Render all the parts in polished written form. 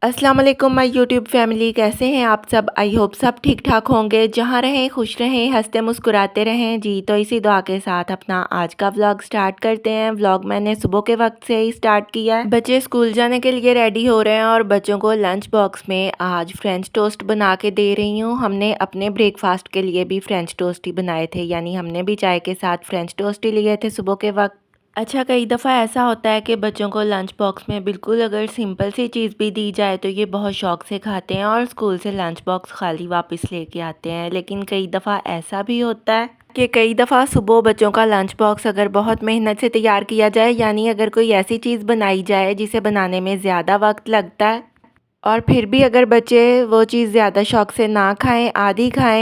अस्सलाम वालेकुम my YouTube family, कैसे हैं आप सब। आई होप सब ठीक ठाक होंगे। जहां रहें खुश रहें, हंसते मुस्कुराते रहें जी। तो इसी दुआ के साथ अपना आज का व्लॉग स्टार्ट करते हैं। व्लॉग मैंने सुबह के वक्त से ही स्टार्ट किया है। बच्चे स्कूल जाने के लिए रेडी हो रहे हैं और बच्चों को लंच बॉक्स में आज फ्रेंच टोस्ट बना के दे रही हूँ। हमने अपने ब्रेकफास्ट के लिए भी फ्रेंच टोस्ट ही बनाए थे, यानी हमने भी चाय के साथ फ्रेंच टोस्ट ही लिए थे सुबह के वक्त। अच्छा, कई दफ़ा ऐसा होता है कि बच्चों को लंच बॉक्स में बिल्कुल अगर सिंपल सी चीज़ भी दी जाए तो ये बहुत शौक़ से खाते हैं और स्कूल से लंच बॉक्स खाली वापस लेके आते हैं। लेकिन कई दफ़ा ऐसा भी होता है कि कई दफ़ा सुबह बच्चों का लंच बॉक्स अगर बहुत मेहनत से तैयार किया जाए, यानी अगर कोई ऐसी चीज़ बनाई जाए जिसे बनाने में ज़्यादा वक्त लगता है और फिर भी अगर बच्चे वो चीज़ ज़्यादा शौक़ से ना खाएं,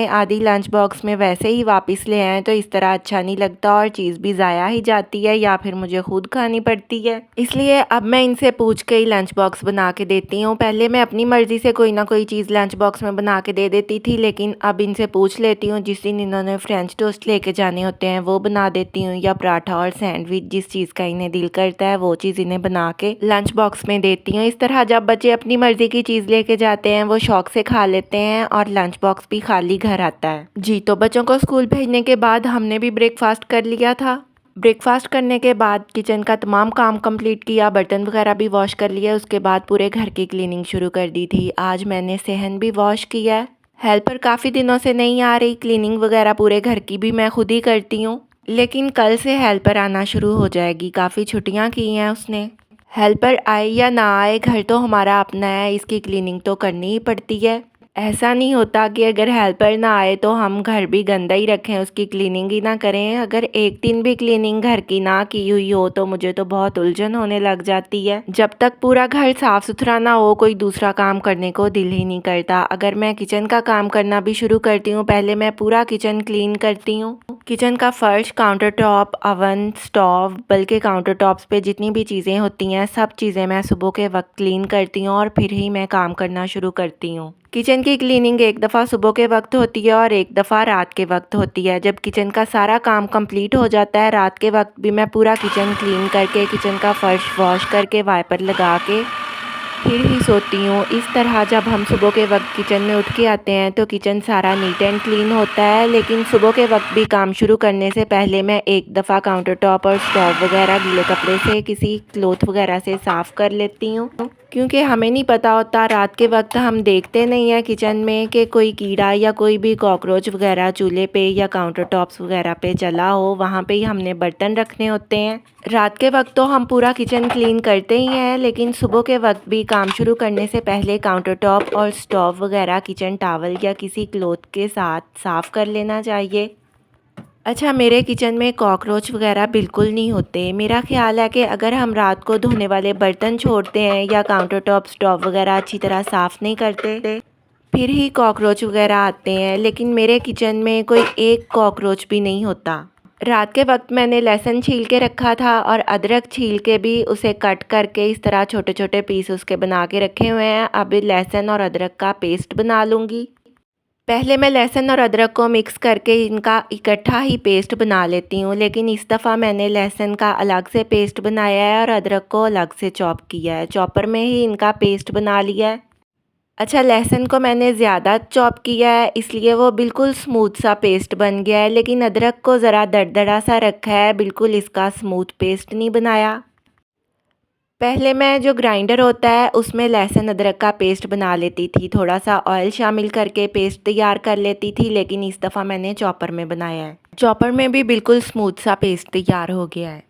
आधी लंच बॉक्स में वैसे ही वापस ले आएँ, तो इस तरह अच्छा नहीं लगता और चीज़ भी ज़ाया ही जाती है या फिर मुझे खुद खानी पड़ती है। इसलिए अब मैं इनसे पूछ के ही लंच बॉक्स बना के देती हूँ। पहले मैं अपनी मर्ज़ी से कोई ना कोई चीज़ लंच बॉक्स में बना के दे देती थी, लेकिन अब इनसे पूछ लेती हूँ। जिस दिन इन्होंने फ्रेंच टोस्ट लेके जाने होते हैं वो बना देती हूँ, या पराठा और सैंडविच, जिस चीज़ का इन्हें दिल करता है वो चीज़ इन्हें बना के लंच बॉक्स में देती हूँ। इस तरह जब बच्चे अपनी मर्ज़ी की चीज़ लेके जाते हैं वो शौक़ से खा लेते हैं और लंच बॉक्स भी खाली घर आता है जी। तो बच्चों को स्कूल भेजने के बाद हमने भी ब्रेकफास्ट कर लिया था। ब्रेकफास्ट करने के बाद किचन का तमाम काम कंप्लीट किया, बर्तन वगैरह भी वॉश कर लिया। उसके बाद पूरे घर की क्लीनिंग शुरू कर दी थी। आज मैंने सहन भी वॉश किया है। हेल्पर काफ़ी दिनों से नहीं आ रही, क्लीनिंग वगैरह पूरे घर की भी मैं खुद ही करती हूँ, लेकिन कल से हेल्पर आना शुरू हो जाएगी। काफ़ी छुट्टियाँ की हैं उसने। हेल्पर आए या ना आए, घर तो हमारा अपना है, इसकी क्लीनिंग तो करनी ही पड़ती है। ऐसा नहीं होता कि अगर हेल्पर ना आए तो हम घर भी गंदा ही रखें, उसकी क्लीनिंग ही ना करें। अगर एक दिन भी क्लीनिंग घर की ना की हुई हो तो मुझे तो बहुत उलझन होने लग जाती है। जब तक पूरा घर साफ़ सुथरा ना हो कोई दूसरा काम करने को दिल ही नहीं करता। अगर मैं किचन का काम करना भी शुरू करती हूँ, पहले मैं पूरा किचन क्लीन करती हूँ। किचन का फर्श, काउंटर टॉप, अवन, स्टोव, बल्कि काउंटर टॉप्स पे जितनी भी चीज़ें होती हैं सब चीज़ें मैं सुबह के वक्त क्लीन करती हूँ और फिर ही मैं काम करना शुरू करती हूँ। किचन की क्लीनिंग एक दफ़ा सुबह के वक्त होती है और एक दफ़ा रात के वक्त होती है। जब किचन का सारा काम कंप्लीट हो जाता है, रात के वक्त भी मैं पूरा किचन क्लीन करके, किचन का फर्श वॉश करके, वाइपर लगा के फिर ही सोती हूँ। इस तरह जब हम सुबह के वक्त किचन में उठ के आते हैं तो किचन सारा नीट एंड क्लीन होता है। लेकिन सुबह के वक्त भी काम शुरू करने से पहले मैं एक दफ़ा काउंटर टॉप और स्टोव वगैरह गीले कपड़े से, किसी क्लॉथ वगैरह से साफ़ कर लेती हूँ, क्योंकि हमें नहीं पता होता, रात के वक्त हम देखते नहीं हैं किचन में कि कोई कीड़ा या कोई भी कॉकरोच वगैरह चूल्हे पे या काउंटर टॉप्स वगैरह पे चला हो। वहाँ पे ही हमने बर्तन रखने होते हैं। रात के वक्त तो हम पूरा किचन क्लीन करते ही हैं, लेकिन सुबह के वक्त भी काम शुरू करने से पहले काउंटर टॉप और स्टोव वगैरह किचन टॉवल या किसी क्लॉथ के साथ साफ़ कर लेना चाहिए। अच्छा, मेरे किचन में कॉकरोच वगैरह बिल्कुल नहीं होते। मेरा ख़्याल है कि अगर हम रात को धोने वाले बर्तन छोड़ते हैं या काउंटर टॉप, स्टोव वगैरह अच्छी तरह साफ़ नहीं करते, फिर ही कॉकरोच वगैरह आते हैं। लेकिन मेरे किचन में कोई एक कॉकरोच भी नहीं होता। रात के वक्त मैंने लहसुन छील के रखा था और अदरक छील के भी उसे कट करके इस तरह छोटे छोटे पीस उसके बना के रखे हुए हैं। अब लहसुन और अदरक का पेस्ट बना लूँगी। पहले मैं लहसुन और अदरक को मिक्स करके इनका इकट्ठा ही पेस्ट बना लेती हूँ, लेकिन इस दफ़ा मैंने लहसुन का अलग से पेस्ट बनाया है और अदरक को अलग से चॉप किया है। चॉपर में ही इनका पेस्ट बना लिया है। अच्छा, लहसुन को मैंने ज़्यादा चॉप किया है इसलिए वो बिल्कुल स्मूथ सा पेस्ट बन गया है, लेकिन अदरक को ज़रा दरदरा सा रखा है, बिल्कुल इसका स्मूथ पेस्ट नहीं बनाया। पहले मैं जो ग्राइंडर होता है उसमें लहसुन अदरक का पेस्ट बना लेती थी, थोड़ा सा ऑयल शामिल करके पेस्ट तैयार कर लेती थी, लेकिन इस दफ़ा मैंने चॉपर में बनाया है। चॉपर में भी बिल्कुल स्मूथ सा पेस्ट तैयार हो गया है।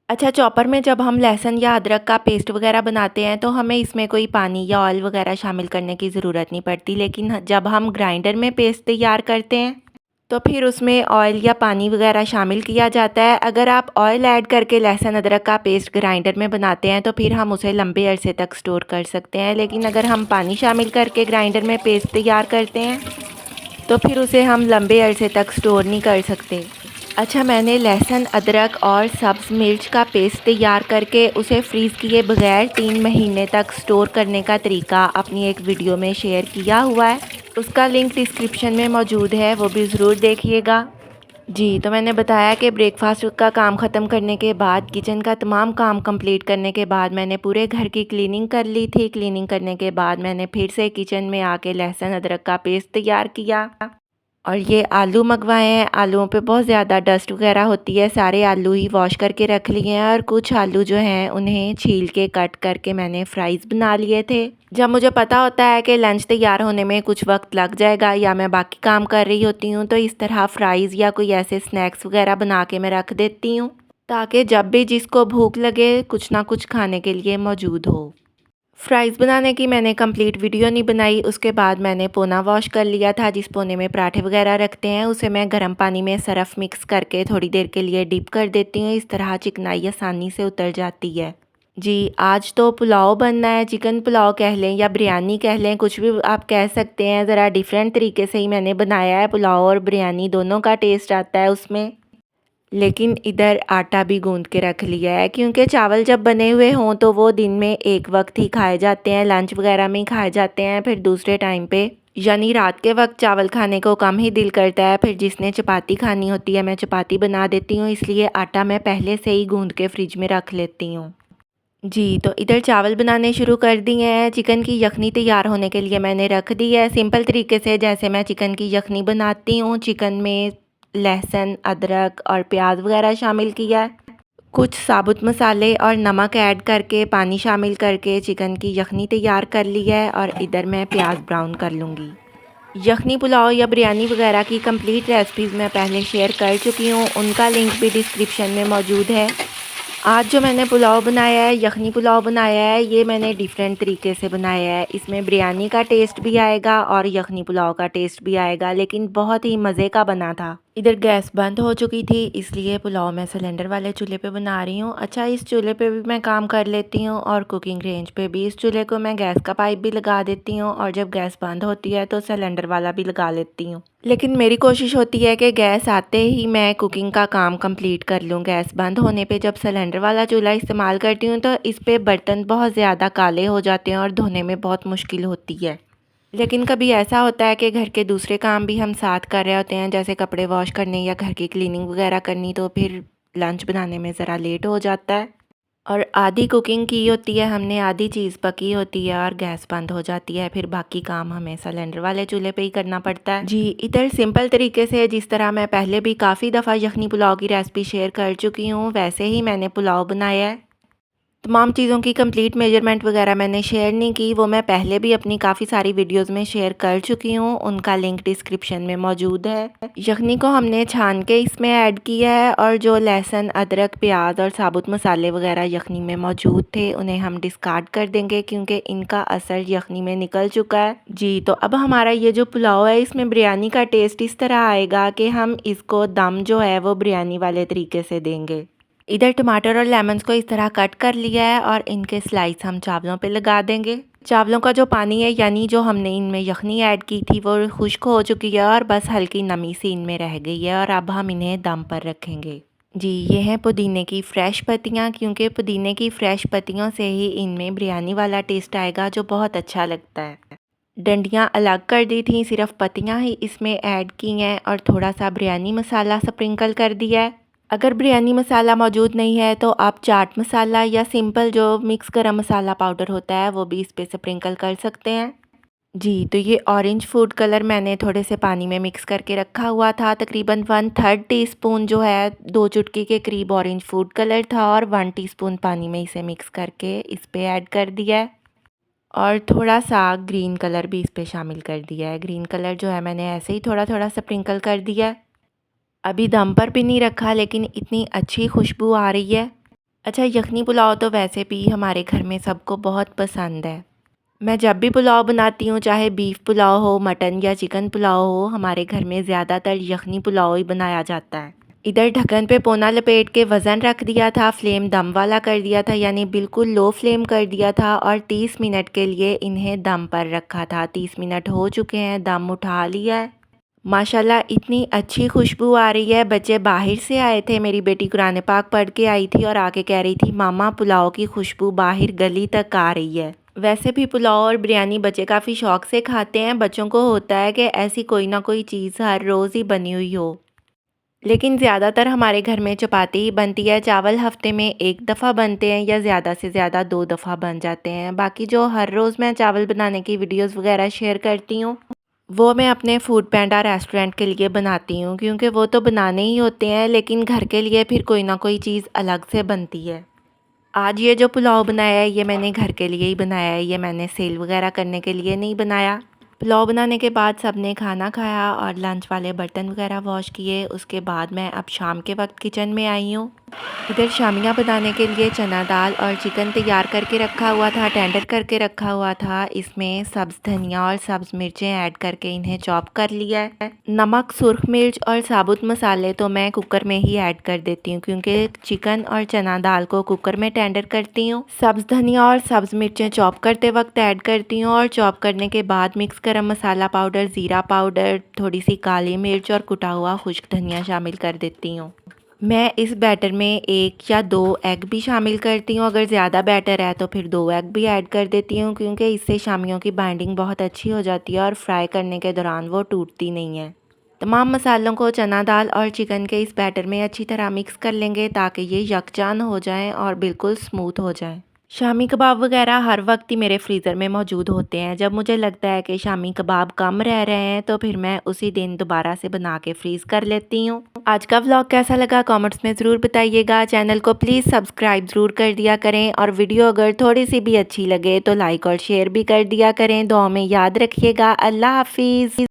अच्छा, चॉपर में जब हम लहसुन या अदरक का पेस्ट वगैरह बनाते हैं तो हमें इसमें कोई पानी या ऑयल वगैरह शामिल करने की ज़रूरत नहीं पड़ती, लेकिन जब हम ग्राइंडर में पेस्ट तैयार करते हैं तो फिर उसमें ऑयल या पानी वगैरह शामिल किया जाता है। अगर आप ऑयल ऐड करके लहसुन अदरक का पेस्ट ग्राइंडर में बनाते हैं तो फिर हम उसे लंबे अरसे तक स्टोर कर सकते हैं, लेकिन अगर हम पानी शामिल करके ग्राइंडर में पेस्ट तैयार करते हैं तो फिर उसे हम लंबे अरसे तक स्टोर नहीं कर सकते। अच्छा, मैंने लहसुन अदरक और सब्ज़ मिर्च का पेस्ट तैयार करके उसे फ्रीज़ किए बगैर 3 महीने तक स्टोर करने का तरीका अपनी एक वीडियो में शेयर किया हुआ है। उसका लिंक डिस्क्रिप्शन में मौजूद है, वो भी ज़रूर देखिएगा। जी, तो मैंने बताया कि ब्रेकफ़ास्ट का काम ख़त्म करने के बाद, किचन का तमाम काम कंप्लीट करने के बाद मैंने पूरे घर की क्लीनिंग कर ली थी। क्लीनिंग करने के बाद मैंने फिर से किचन में आके लहसुन अदरक का पेस्ट तैयार किया। और ये आलू मंगवाए हैं, आलूओं पे बहुत ज़्यादा डस्ट वगैरह होती है, सारे आलू ही वॉश करके रख लिए हैं और कुछ आलू जो हैं उन्हें छील के कट करके मैंने फ्राइज़ बना लिए थे। जब मुझे पता होता है कि लंच तैयार होने में कुछ वक्त लग जाएगा या मैं बाकी काम कर रही होती हूँ, तो इस तरह फ्राइज़ या कोई ऐसे स्नैक्स वगैरह बना के मैं रख देती हूँ, ताकि जब भी जिसको भूख लगे कुछ ना कुछ खाने के लिए मौजूद हो। फ्राइज़ बनाने की मैंने कंप्लीट वीडियो नहीं बनाई। उसके बाद मैंने पोना वॉश कर लिया था, जिस पोने में पराठे वगैरह रखते हैं, उसे मैं गर्म पानी में सरफ़ मिक्स करके थोड़ी देर के लिए डिप कर देती हूँ। इस तरह चिकनाई आसानी से उतर जाती है। जी, आज तो पुलाव बनना है, चिकन पुलाव कह लें या बिरयानी कह लें, कुछ भी आप कह सकते हैं। ज़रा डिफरेंट तरीके से ही मैंने बनाया है। पुलाव और बिरयानी दोनों का टेस्ट आता है उसमें। लेकिन इधर आटा भी गूँध के रख लिया है, क्योंकि चावल जब बने हुए हों तो वो दिन में एक वक्त ही खाए जाते हैं, लंच वगैरह में ही खाए जाते हैं। फिर दूसरे टाइम पे यानी रात के वक्त चावल खाने को कम ही दिल करता है। फिर जिसने चपाती खानी होती है, मैं चपाती बना देती हूँ, इसलिए आटा मैं पहले से ही गूँध के फ्रिज में रख लेती हूँ। जी, तो इधर चावल बनाने शुरू कर दिए हैं। चिकन की यखनी तैयार होने के लिए मैंने रख दी है सिंपल तरीके से, जैसे मैं चिकन की यखनी बनाती हूँ। चिकन में लहसुन, अदरक और प्याज वगैरह शामिल किया है। कुछ साबुत मसाले और नमक ऐड करके, पानी शामिल करके चिकन की यखनी तैयार कर ली है और इधर मैं प्याज ब्राउन कर लूँगी। यखनी पुलाव या बिरयानी वगैरह की कंप्लीट रेसिपीज़ मैं पहले शेयर कर चुकी हूँ, उनका लिंक भी डिस्क्रिप्शन में मौजूद है। आज जो मैंने पुलाव बनाया है, यखनी पुलाव बनाया है, ये मैंने डिफरेंट तरीके से बनाया है। इसमें बिरयानी का टेस्ट भी आएगा और यखनी पुलाव का टेस्ट भी आएगा, लेकिन बहुत ही मज़े का बना था। इधर गैस बंद हो चुकी थी, इसलिए पुलाव मैं सिलेंडर वाले चूल्हे पे बना रही हूँ। अच्छा, इस चूल्हे पे भी मैं काम कर लेती हूँ और कुकिंग रेंज पे भी इस चूल्हे को मैं गैस का पाइप भी लगा देती हूँ और जब गैस बंद होती है तो सिलेंडर वाला भी लगा लेती हूँ। लेकिन मेरी कोशिश होती है कि गैस आते ही मैं कुकिंग का काम कंप्लीट कर लूँ। गैस बंद होने पे जब सिलेंडर वाला चूल्हा इस्तेमाल करती हूँ तो इस पे बर्तन बहुत ज़्यादा काले हो जाते हैं और धोने में बहुत मुश्किल होती है। लेकिन कभी ऐसा होता है कि घर के दूसरे काम भी हम साथ कर रहे होते हैं, जैसे कपड़े वॉश करने या घर की क्लीनिंग वगैरह करनी, तो फिर लंच बनाने में ज़रा लेट हो जाता है और आधी कुकिंग की होती है हमने, आधी चीज़ पकी होती है और गैस बंद हो जाती है। फिर बाकी काम हमें सिलेंडर वाले चूल्हे पे ही करना पड़ता है। जी, इधर सिंपल तरीके से, जिस तरह मैं पहले भी काफ़ी दफ़ा यखनी पुलाव की रेसिपी शेयर कर चुकी हूँ, वैसे ही मैंने पुलाव बनाया है। तमाम चीज़ों की कंप्लीट मेजरमेंट वगैरह मैंने शेयर नहीं की, वो मैं पहले भी अपनी काफ़ी सारी वीडियोस में शेयर कर चुकी हूँ, उनका लिंक डिस्क्रिप्शन में मौजूद है। यखनी को हमने छान के इसमें ऐड किया है और जो लहसुन, अदरक, प्याज और साबुत मसाले वगैरह यखनी में मौजूद थे, उन्हें हम डिस्कार्ड कर देंगे क्योंकि इनका असर यखनी में निकल चुका है। जी, तो अब हमारा ये जो पुलाव है, इसमें बिरयानी का टेस्ट इस तरह आएगा कि हम इसको दम जो है वो बिरयानी वाले तरीके से देंगे। इधर टमाटर और लेमन्स को इस तरह कट कर लिया है और इनके स्लाइस हम चावलों पे लगा देंगे। चावलों का जो पानी है, यानी जो हमने इनमें यखनी ऐड की थी, वो खुश्क हो चुकी है और बस हल्की नमी सी इनमें रह गई है और अब हम इन्हें दम पर रखेंगे। जी, ये हैं पुदीने की फ़्रेश पत्तियाँ, क्योंकि पुदीने की फ़्रेश पत्तियों से ही इनमें बिरयानी वाला टेस्ट आएगा जो बहुत अच्छा लगता है। डंडियाँ अलग कर दी थी, सिर्फ पत्तियाँ ही इसमें ऐड की हैं और थोड़ा सा बिरयानी मसाला स्प्रिंकल कर दिया है। अगर बिरयानी मसाला मौजूद नहीं है तो आप चाट मसाला या सिंपल जो मिक्स गरम मसाला पाउडर होता है वो भी इस पे स्प्रिंकल कर सकते हैं। जी, तो ये ऑरेंज फूड कलर मैंने थोड़े से पानी में मिक्स करके रखा हुआ था। तकरीबन 1/3 टीस्पून जो है, 2 चुटकी के करीब ऑरेंज फूड कलर था और 1 टीस्पून पानी में इसे मिक्स करके इस पे ऐड कर दिया है और थोड़ा सा ग्रीन कलर भी इस पे शामिल कर दिया है। ग्रीन कलर जो है मैंने ऐसे ही थोड़ा थोड़ा स्प्रिंकल कर दिया है। अभी दम पर भी नहीं रखा, लेकिन इतनी अच्छी खुशबू आ रही है। अच्छा, यखनी पुलाव तो वैसे भी हमारे घर में सबको बहुत पसंद है। मैं जब भी पुलाव बनाती हूँ, चाहे बीफ पुलाव हो, मटन या चिकन पुलाव हो, हमारे घर में ज़्यादातर यखनी पुलाव ही बनाया जाता है। इधर ढक्कन पे पोना लपेट के वज़न रख दिया था, फ्लेम दम वाला कर दिया था, यानी बिल्कुल लो फ्लेम कर दिया था और 30 मिनट के लिए इन्हें दम पर रखा था। 30 मिनट हो चुके हैं, दम उठा लिया है। माशाल्लाह इतनी अच्छी खुशबू आ रही है। बच्चे बाहर से आए थे, मेरी बेटी कुरान पाक पढ़ के आई थी और आके कह रही थी, मामा पुलाव की खुशबू बाहर गली तक आ रही है। वैसे भी पुलाव और बिरयानी बच्चे काफ़ी शौक से खाते हैं। बच्चों को होता है कि ऐसी कोई ना कोई चीज़ हर रोज़ ही बनी हुई हो। लेकिन ज़्यादातर हमारे घर में चपाती ही बनती है। चावल हफ्ते में 1 दफ़ा बनते हैं या ज़्यादा से ज़्यादा 2 दफ़ा बन जाते हैं। बाकी जो हर रोज़ मैं चावल बनाने की वीडियोस वगैरह शेयर करती हूँ, वो मैं अपने फूड पैंडा रेस्टोरेंट के लिए बनाती हूँ, क्योंकि वो तो बनाने ही होते हैं, लेकिन घर के लिए फिर कोई ना कोई चीज़ अलग से बनती है। आज ये जो पुलाव बनाया है, ये मैंने घर के लिए ही बनाया है, ये मैंने सेल वगैरह करने के लिए नहीं बनाया। पुलाव बनाने के बाद सबने खाना खाया और लंच वाले बर्तन वगैरह वॉश किए। उसके बाद मैं अब शाम के वक्त किचन में आई हूँ। इधर शामियाँ बनाने के लिए चना दाल और चिकन तैयार करके रखा हुआ था, टेंडर करके रखा हुआ था। इसमें सब्ज़ धनिया और सब्ज़ मिर्चें ऐड करके इन्हें चॉप कर लिया है। नमक, सुर्ख मिर्च और साबुत मसाले तो मैं कुकर में ही ऐड कर देती हूँ, क्योंकि चिकन और चना दाल को कुकर में टेंडर करती हूँ। सब्ज़ धनिया और सब्ज़ मिर्चें चॉप करते वक्त ऐड करती हूँ और चॉप करने के बाद मिक्स गरम मसाला पाउडर, ज़ीरा पाउडर, थोड़ी सी काली मिर्च और कुटा हुआ खुश्क धनिया शामिल कर देती हूँ। मैं इस बैटर में 1 या 2 एग भी शामिल करती हूँ। अगर ज़्यादा बैटर है तो फिर 2 एग भी ऐड कर देती हूँ, क्योंकि इससे शामियों की बाइंडिंग बहुत अच्छी हो जाती है और फ्राई करने के दौरान वो टूटती नहीं है। तमाम मसालों को चना दाल और चिकन के इस बैटर में अच्छी तरह मिक्स कर लेंगे, ताकि ये यकजान हो जाएं और बिल्कुल स्मूथ हो जाएं। शामी कबाब वगैरह हर वक्त ही मेरे फ्रीज़र में मौजूद होते हैं। जब मुझे लगता है कि शामी कबाब कम रह रहे हैं, तो फिर मैं उसी दिन दोबारा से बना के फ्रीज़ कर लेती हूँ। आज का व्लॉग कैसा लगा कमेंट्स में ज़रूर बताइएगा। चैनल को प्लीज़ सब्सक्राइब ज़रूर कर दिया करें, और वीडियो अगर थोड़ी सी भी अच्छी लगे तो लाइक और शेयर भी कर दिया करें। दुआ में याद रखिएगा। अल्लाह हाफिज़।